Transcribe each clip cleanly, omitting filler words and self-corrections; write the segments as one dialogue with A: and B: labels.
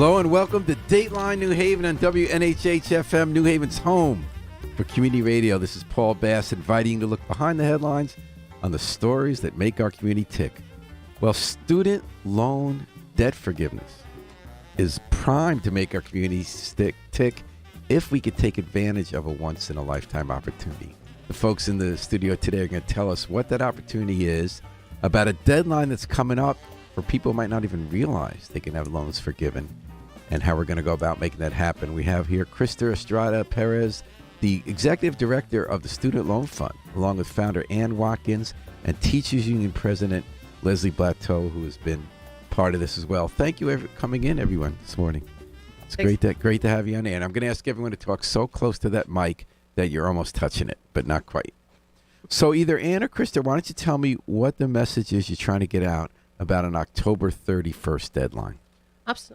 A: Hello and welcome to Dateline New Haven on WNHH-FM, New Haven's home for community radio. This is Paul Bass inviting you to look behind the headlines on the stories that make our community tick. Well, student loan debt forgiveness is primed to make our community tick if we could take advantage of a once-in-a-lifetime opportunity. The folks in the studio today are going to tell us what that opportunity is, about a deadline that's coming up for people who might not even realize they can have loans forgiven, and how we're going to go about making that happen. We have here Krista Estrada Perez, the Executive Director of the Student Loan Fund, along with founder Ann Watkins and Teachers Union President Leslie Blateau, who has been part of this as well. Thank you for coming in, everyone, this morning. It's great to have you on air. And I'm going to ask everyone to talk so close to that mic that you're almost touching it, but not quite. So either Ann or Krista, why don't you tell me what the message is you're trying to get out about an October 31st deadline?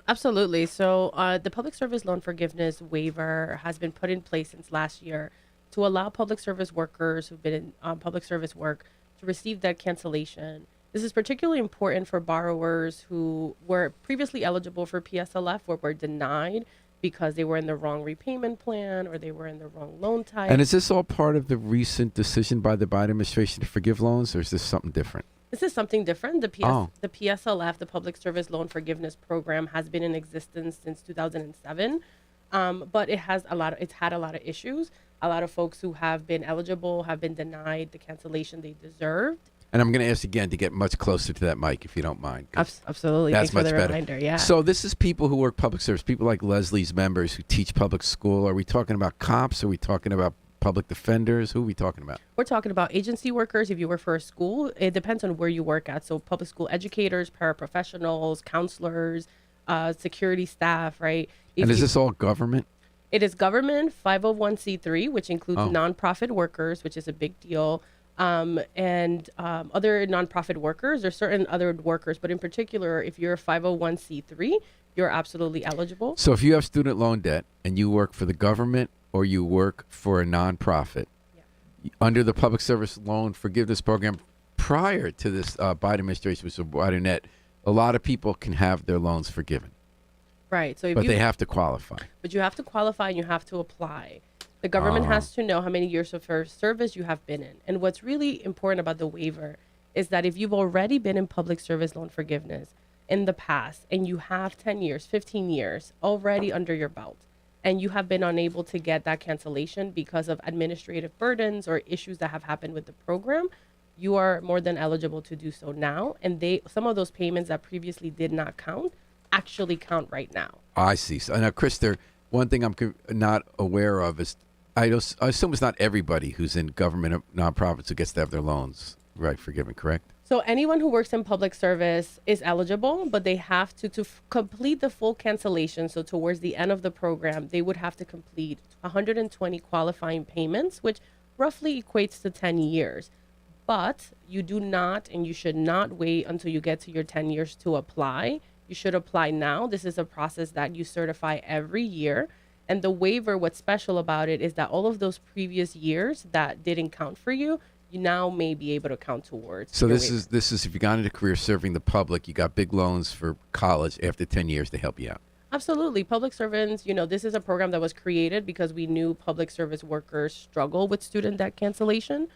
B: Absolutely. So the public service loan forgiveness waiver has been put in place since last year to allow public service workers who've been in public service work to receive debt cancellation. This is particularly important for borrowers who were previously eligible for PSLF or were denied because they were in the wrong repayment plan or they were in the wrong loan type.
A: And is this all part of the recent decision by the Biden administration to forgive loans, or is this something different?
B: This is something different. The PSLF, the Public Service Loan Forgiveness Program, has been in existence since 2007, but it's had a lot of issues. A lot of folks who have been eligible have been denied the cancellation they deserved.
A: And I'm going to ask again to get much closer to that mic, if you don't mind.
B: Absolutely.
A: That's
B: Thanks
A: much
B: for the
A: better.
B: Reminder. Yeah.
A: So this is people who work public service, people like Leslie's members who teach public school. Are we talking about cops? Are we talking about public defenders? Who are we talking about?
B: We're talking about agency workers. If you work for a school, it depends on where you work at. So public school educators, paraprofessionals, counselors, security staff, right?
A: And is this all government?
B: It is government, 501c3, which includes nonprofit workers, which is a big deal, and other nonprofit workers or certain other workers. But in particular, if you're a 501c3, you're absolutely eligible.
A: So if you have student loan debt and you work for the government or you work for a nonprofit, under the Public Service Loan Forgiveness Program, prior to this Biden administration, which was Biden, a lot of people can have their loans forgiven.
B: Right. So
A: they have to qualify.
B: But you have to qualify and you have to apply. The government has to know how many years of service you have been in. And what's really important about the waiver is that if you've already been in public service loan forgiveness in the past and you have 10 years, 15 years already under your belt, and you have been unable to get that cancellation because of administrative burdens or issues that have happened with the program, you are more than eligible to do so now. And some of those payments that previously did not count actually count right now.
A: I see. So now, Krista, one thing I'm not aware of is I assume it's not everybody who's in government or nonprofits who gets to have their loans forgiven, correct?
B: So anyone who works in public service is eligible, but they have to complete the full cancellation. So towards the end of the program, they would have to complete 120 qualifying payments, which roughly equates to 10 years. But you do not and you should not wait until you get to your 10 years to apply. You should apply now. This is a process that you certify every year. And the waiver, what's special about it is that all of those previous years that didn't count for you, you now may be able to count towards.
A: So this is if you got into a career serving the public, you got big loans for college after 10 years to help you out.
B: Absolutely. Public servants, this is a program that was created because we knew public service workers struggle with student debt cancellation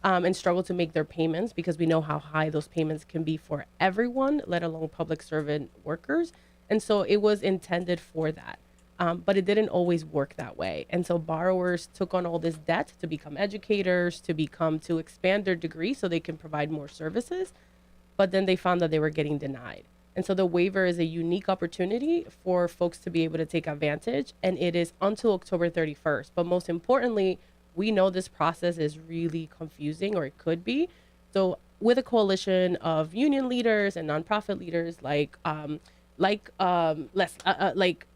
B: and struggle to make their payments because we know how high those payments can be for everyone, let alone public servant workers. And so it was intended for that. But it didn't always work that way. And so borrowers took on all this debt to become educators, to expand their degree so they can provide more services. But then they found that they were getting denied. And so the waiver is a unique opportunity for folks to be able to take advantage. And it is until October 31st. But most importantly, we know this process is really confusing, or it could be. So with a coalition of union leaders and nonprofit leaders like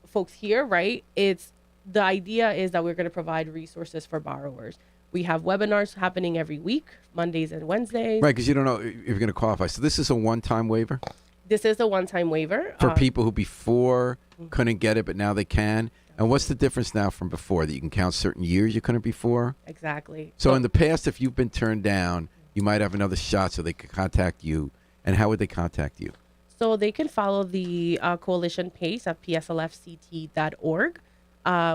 B: folks here, right? The idea is that we're going to provide resources for borrowers. We have webinars happening every week, Mondays and Wednesdays.
A: Right, because you don't know if you're going to qualify. So this is a one-time waiver?
B: This is a one-time waiver.
A: For people who before couldn't get it, but now they can? And what's the difference now from before, that you can count certain years you couldn't before?
B: Exactly.
A: So in the past, if you've been turned down, you might have another shot so they could contact you. And how would they contact you?
B: So they can follow the coalition page at pslfct.org,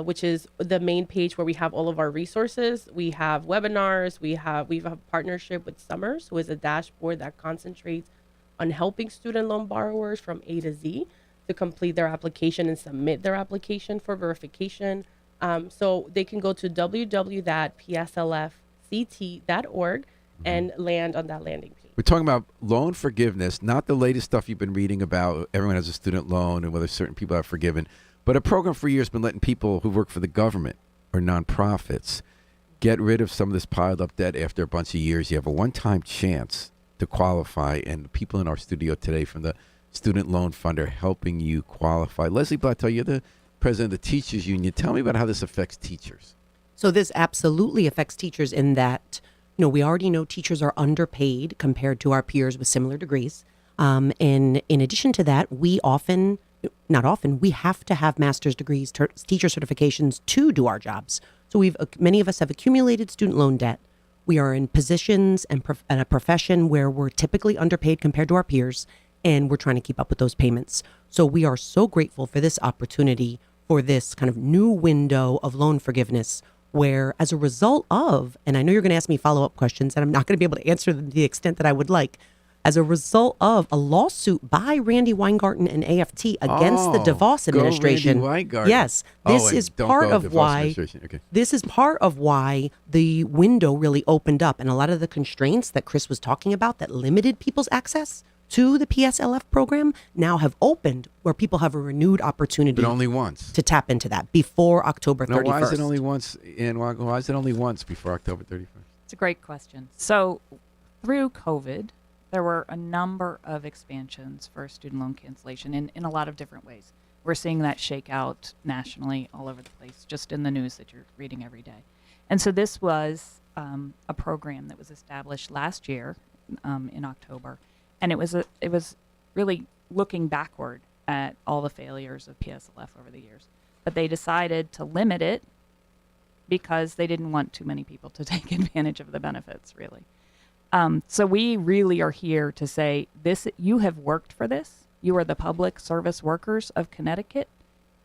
B: which is the main page where we have all of our resources. We have webinars. We have a partnership with Summers, who is a dashboard that concentrates on helping student loan borrowers from A to Z to complete their application and submit their application for verification. So they can go to www.pslfct.org and land on that landing page.
A: We're talking about loan forgiveness, not the latest stuff you've been reading about. Everyone has a student loan and whether certain people are forgiven, but a program for years been letting people who work for the government or nonprofits get rid of some of this piled up debt after a bunch of years. You have a one-time chance to qualify, and the people in our studio today from the Student Loan Fund are helping you qualify. Leslie Blattell, you're the president of the Teachers Union. Tell me about how this affects teachers.
C: So this absolutely affects teachers in that, we already know teachers are underpaid compared to our peers with similar degrees. And in addition to that, we have to have master's degrees, teacher certifications to do our jobs. So many of us have accumulated student loan debt. We are in positions and a profession where we're typically underpaid compared to our peers, and we're trying to keep up with those payments. So we are so grateful for this opportunity, for this kind of new window of loan forgiveness, where as a result of, and I know you're going to ask me follow-up questions, and I'm not going to be able to answer them to the extent that I would like, as a result of a lawsuit by Randy Weingarten and AFT against the DeVos administration.
A: Go Randy Weingarten.
C: Yes, this is part of why.
A: Okay.
C: This is part of why the window really opened up, and a lot of the constraints that Chris was talking about that limited people's access to the PSLF program now have opened, where people have a renewed opportunity.
A: But only once.
C: To tap into that before October 31st.
A: Now, why is it only once, and why is it only once before October 31st?
D: It's a great question. So through COVID, there were a number of expansions for student loan cancellation in a lot of different ways. We're seeing that shake out nationally all over the place, just in the news that you're reading every day. And so this was a program that was established last year in October. And it was really looking backward at all the failures of PSLF over the years. But they decided to limit it because they didn't want too many people to take advantage of the benefits, really. So we really are here to say, you have worked for this. You are the public service workers of Connecticut.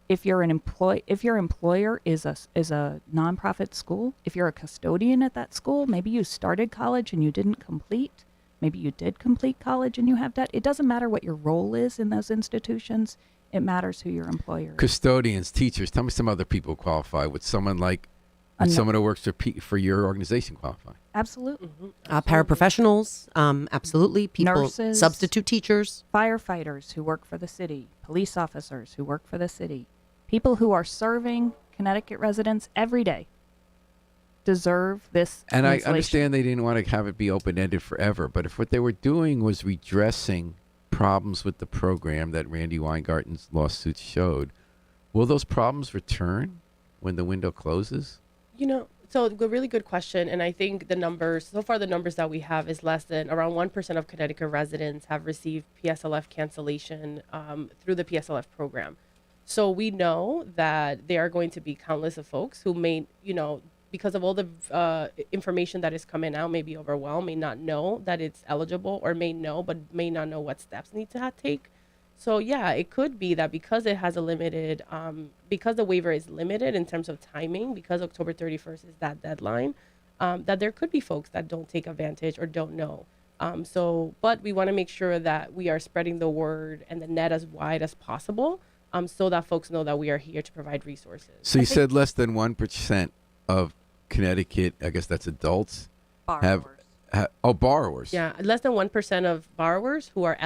D: If your employer is a nonprofit school, if you're a custodian at that school, maybe you started college and you didn't complete. Maybe you did complete college and you have debt. It doesn't matter what your role is in those institutions. It matters who your employer is.
A: Custodians, teachers. Tell me some other people qualify. Would someone someone who works for your organization qualify?
D: Absolutely.
C: Mm-hmm. Paraprofessionals, absolutely. People,
D: nurses,
C: substitute teachers,
D: firefighters who work for the city, police officers who work for the city, people who are serving Connecticut residents every day deserve this.
A: And I understand they didn't want to have it be open-ended forever, but if what they were doing was redressing problems with the program that Randy Weingarten's lawsuit showed, will those problems return when the window closes?
B: So a really good question. And I think the numbers that we have is less than around 1% of Connecticut residents have received PSLF cancellation through the PSLF program. So we know that there are going to be countless of folks who may, because of all the information that is coming out, may be overwhelmed, may not know that it's eligible, or may know, but may not know what steps need to take. So yeah, it could be that because it has a limited, because the waiver is limited in terms of timing, because October 31st is that deadline, that there could be folks that don't take advantage or don't know. But we want to make sure that we are spreading the word and the net as wide as possible, so that folks know that we are here to provide resources.
A: So you said less than 1% of Connecticut, I guess that's adults, borrowers.
B: Yeah, less than 1% of borrowers who are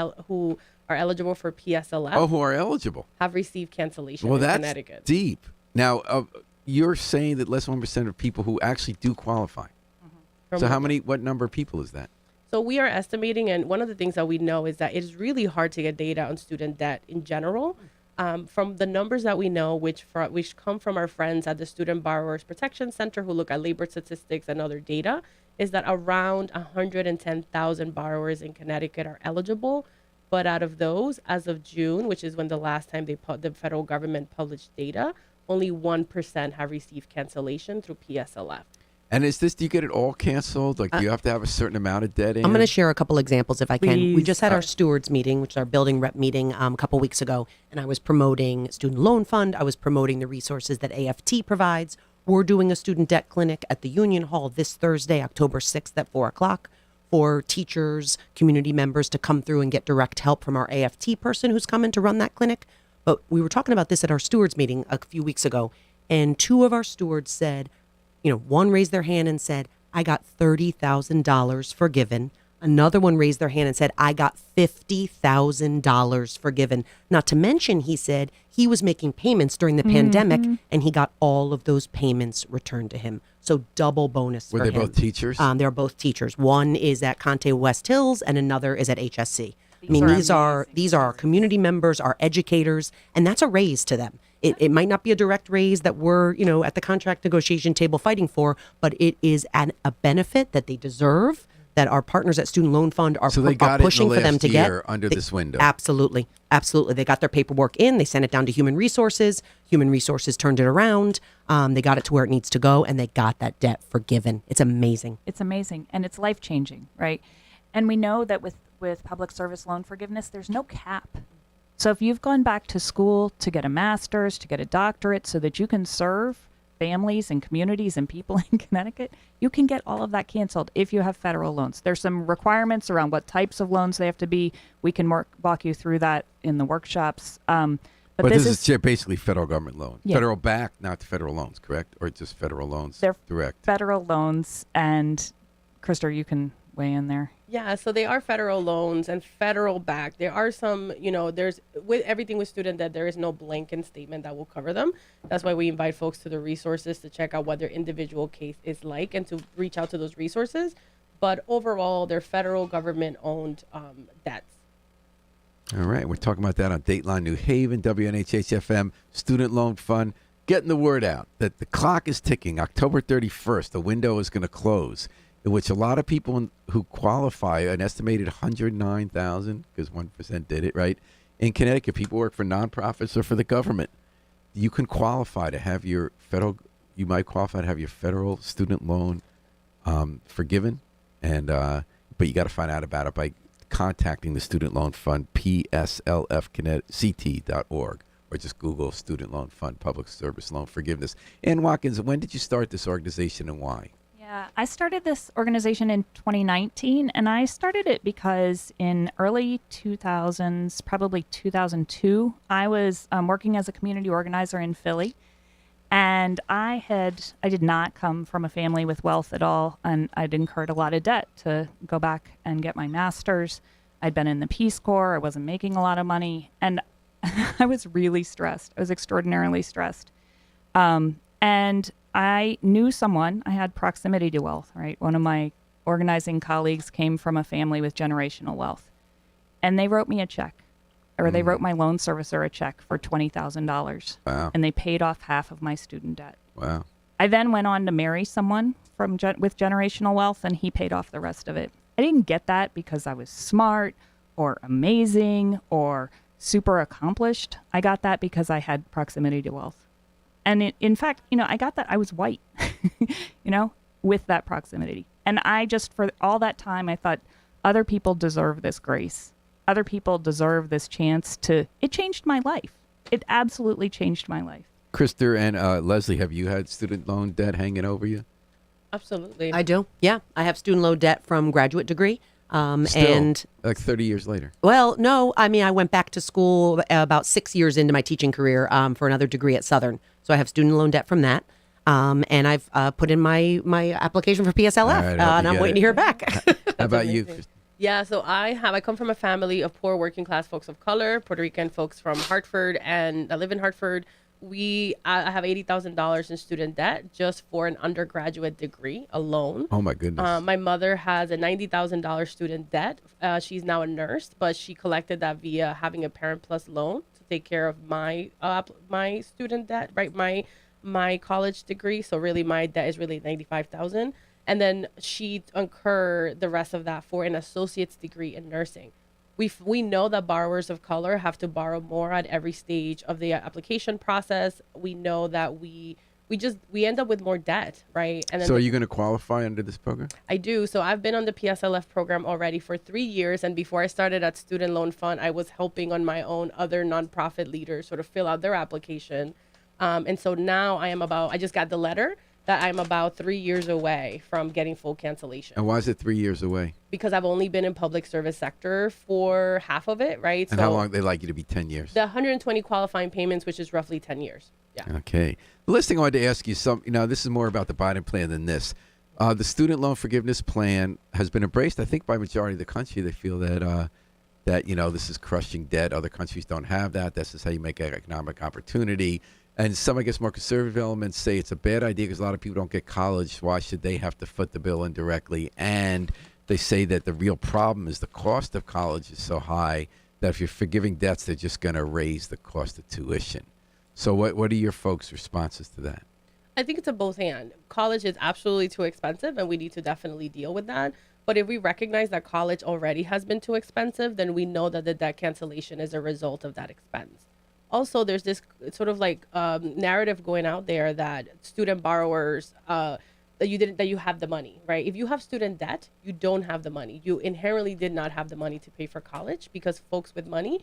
B: eligible for PSLF.
A: Who are eligible.
B: Have received cancellation
A: in
B: Connecticut.
A: That's deep. Now, you're saying that less than 1% of people who actually do qualify. Mm-hmm. So what number of people is that?
B: So we are estimating, and one of the things that we know is that it is really hard to get data on student debt in general. From the numbers that we know, which come from our friends at the Student Borrowers Protection Center who look at labor statistics and other data, is that around 110,000 borrowers in Connecticut are eligible. But out of those, as of June, which is when the last time the federal government published data, only 1% have received cancellation through PSLF.
A: And do you get it all canceled? Like, do you have to have a certain amount of debt in?
C: I'm going to share a couple examples if I can. We
D: Please.
C: just had our stewards meeting, which is our building rep meeting, a couple weeks ago, and I was promoting Student Loan Fund. I was promoting the resources that AFT provides. We're doing a student debt clinic at the Union Hall this Thursday, October 6th at 4 o'clock for teachers, community members to come through and get direct help from our AFT person who's coming to run that clinic. But we were talking about this at our stewards meeting a few weeks ago, and two of our stewards said, one raised their hand and said, I got $30,000 forgiven. Another one raised their hand and said, I got $50,000 forgiven. Not to mention, he said he was making payments during the pandemic and he got all of those payments returned to him. So double bonus for him.
A: Were they both teachers?
C: They're both teachers. One is at Conte West Hills and another is at HSC. These are our community members, our educators, and that's a raise to them. It might not be a direct raise that we're, at the contract negotiation table fighting for, but it is a benefit that they deserve, that our partners at Student Loan Fund are pushing for them to get.
A: Under this window.
C: Absolutely. Absolutely. They got their paperwork in. They sent it down to Human Resources. Human Resources turned it around. They got it to where it needs to go, and they got that debt forgiven. It's amazing.
D: It's amazing, and it's life-changing, right? And we know that with public service loan forgiveness, there's no cap. So if you've gone back to school to get a master's, to get a doctorate so that you can serve families and communities and people in Connecticut, you can get all of that canceled if you have federal loans. There's some requirements around what types of loans they have to be. We can walk you through that in the workshops. But
A: this is basically federal government loans.
D: Yeah.
A: Federal backed, not federal loans, correct? Or just federal loans
D: They're
A: direct?
D: federal loans. And Krista, you can weigh in there.
B: Yeah, so they are federal loans and federal backed. There are some, there's with everything with student debt, there is no blanket statement that will cover them. That's why we invite folks to the resources to check out what their individual case is like and to reach out to those resources. But overall, they're federal government owned debts.
A: All right, we're talking about that on Dateline New Haven, WNHH-FM, Student Loan Fund. Getting the word out that the clock is ticking. October 31st, the window is going to close, in which a lot of people who qualify, an estimated 109,000, because 1% did it, right? In Connecticut, people work for nonprofits or for the government. You can qualify to have your federal student loan forgiven, and but you got to find out about it by contacting the Student Loan Fund, pslfct.org, or just Google Student Loan Fund, Public Service Loan Forgiveness. Ann Watkins, when did you start this organization and why?
D: Yeah, I started this organization in 2019, and I started it because in early 2000s, probably 2002, I was working as a community organizer in Philly, and I did not come from a family with wealth at all, and I'd incurred a lot of debt to go back and get my master's. I'd been in the Peace Corps. I wasn't making a lot of money, and I was really stressed. I was extraordinarily stressed. And I knew someone, I had proximity to wealth, right? One of my organizing colleagues came from a family with generational wealth. And they wrote me a check, or they wrote my loan servicer a check for $20,000.
A: Wow.
D: And they paid off half of my student debt.
A: Wow.
D: I then went on to marry someone with generational wealth, and he paid off the rest of it. I didn't get that because I was smart or amazing or super accomplished. I got that because I had proximity to wealth. And in fact, I got that I was white, with that proximity. And I just, for all that time, I thought other people deserve this grace. Other people deserve this chance it changed my life. It absolutely changed my life.
A: Krista and Leslie, have you had student loan debt hanging over you?
B: Absolutely.
C: I do. Yeah. I have student loan debt from graduate degree.
A: Still,
C: And
A: like 30 years later.
C: well, no, I mean, I went back to school about 6 years into my teaching career for another degree at Southern. So I have student loan debt from that. And I've put in my application for PSLF,
A: All right,
C: and I'm waiting to hear back.
A: How about you?
B: amazing. Yeah, so I come from a family of poor working class folks of color, Puerto Rican folks from Hartford, and I live in Hartford. I have $80,000 in student debt just for an undergraduate degree alone.
A: Oh, my goodness.
B: My mother has a $90,000 student debt. She's now a nurse, but she collected that via having a Parent Plus loan to take care of my student debt, right? My college degree. So really, my debt is really $95,000, and then she incur the rest of that for an associate's degree in nursing. We know that borrowers of color have to borrow more at every stage of the application process. We know that we we end up with more debt, right? And then
A: So are you going to qualify under this program?
B: I do. So I've been on the PSLF program already for 3 years. And before I started at Student Loan Fund, I was helping on my own other nonprofit leaders sort of fill out their application. And so now I just got the letter that I'm about 3 years away from getting full cancellation.
A: And why is it 3 years away?
B: Because I've only been in public service sector for half of it, right?
A: And how long they like you to be 10 years?
B: The 120 qualifying payments, which is roughly 10 years. Yeah.
A: Okay. The last thing I wanted to ask you, this is more about the Biden plan than this. The student loan forgiveness plan has been embraced, I think, by majority of the country. They feel that this is crushing debt. Other countries don't have that. This is how you make economic opportunity. And some, I guess, more conservative elements say it's a bad idea because a lot of people don't get college. Why should they have to foot the bill indirectly? And they say that the real problem is the cost of college is so high that if you're forgiving debts, they're just going to raise the cost of tuition. So what are your folks' responses to that?
B: I think it's a both and. College is absolutely too expensive, and we need to definitely deal with that. But if we recognize that college already has been too expensive, then we know that the debt cancellation is a result of that expense. Also, there's this sort of like narrative going out there that student borrowers that you have the money, right? If you have student debt, you don't have the money. You inherently did not have the money to pay for college because folks with money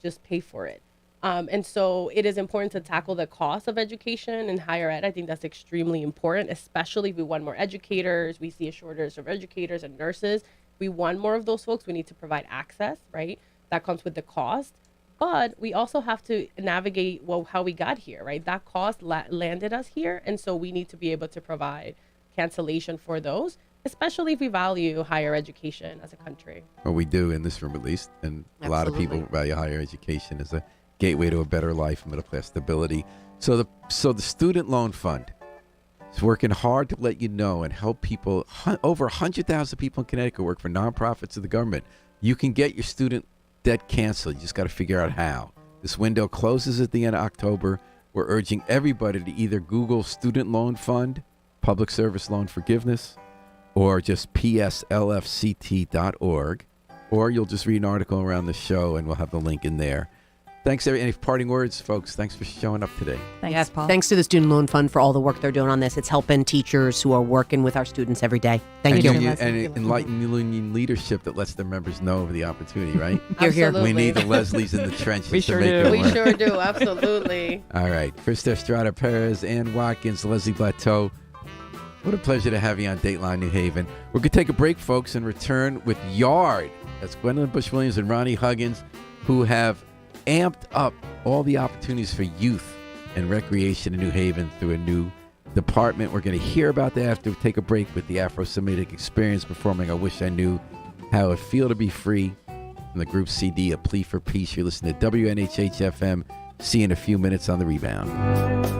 B: just pay for it. And so it is important to tackle the cost of education and higher ed. I think that's extremely important, especially if we want more educators. We see a shortage of educators and nurses. We want more of those folks. We need to provide access, right? That comes with the cost. But we also have to navigate how we got here, right? That cost landed us here. And so we need to be able to provide cancellation for those, especially if we value higher education as a country.
A: Well, we do in this room at least. And a lot of people value higher education as a gateway to a better life, middle class stability. So the Student Loan Fund is working hard to let you know and help people. Over 100,000 people in Connecticut work for nonprofits of the government. You can get your student debt canceled. You just got to figure out how. This window closes at the end of October. We're urging everybody to either Google Student Loan Fund, Public Service Loan Forgiveness, or just pslfct.org, or you'll just read an article around the show and we'll have the link in there. Thanks, any parting words, folks? Thanks for showing up today.
D: Thanks, Paul.
C: Thanks to the Student Loan Fund for all the work they're doing on this. It's helping teachers who are working with our students every day. Thank you.
A: And enlightened union leadership that lets their members know of the opportunity, right?
C: You're here.
B: Absolutely.
A: We need the Leslies in the trenches
D: We
A: to
D: sure
A: make
D: do.
A: it
B: We
A: work.
B: sure do. Absolutely.
A: All right. Krista Estrada Perez, Ann Watkins, Leslie Plateau. What a pleasure to have you on Dateline New Haven. We're going to take a break, folks, and return with Yard. That's Gwendolyn Bush-Williams and Ronnie Huggins, who have amped up all the opportunities for youth and recreation in New Haven through a new department. We're going to hear about that after we take a break with the Afro-Semitic Experience performing I Wish I Knew How It Would Feel to Be Free from the group CD, A Plea for Peace. You're listening to WNHH-FM. See you in a few minutes on The Rebound.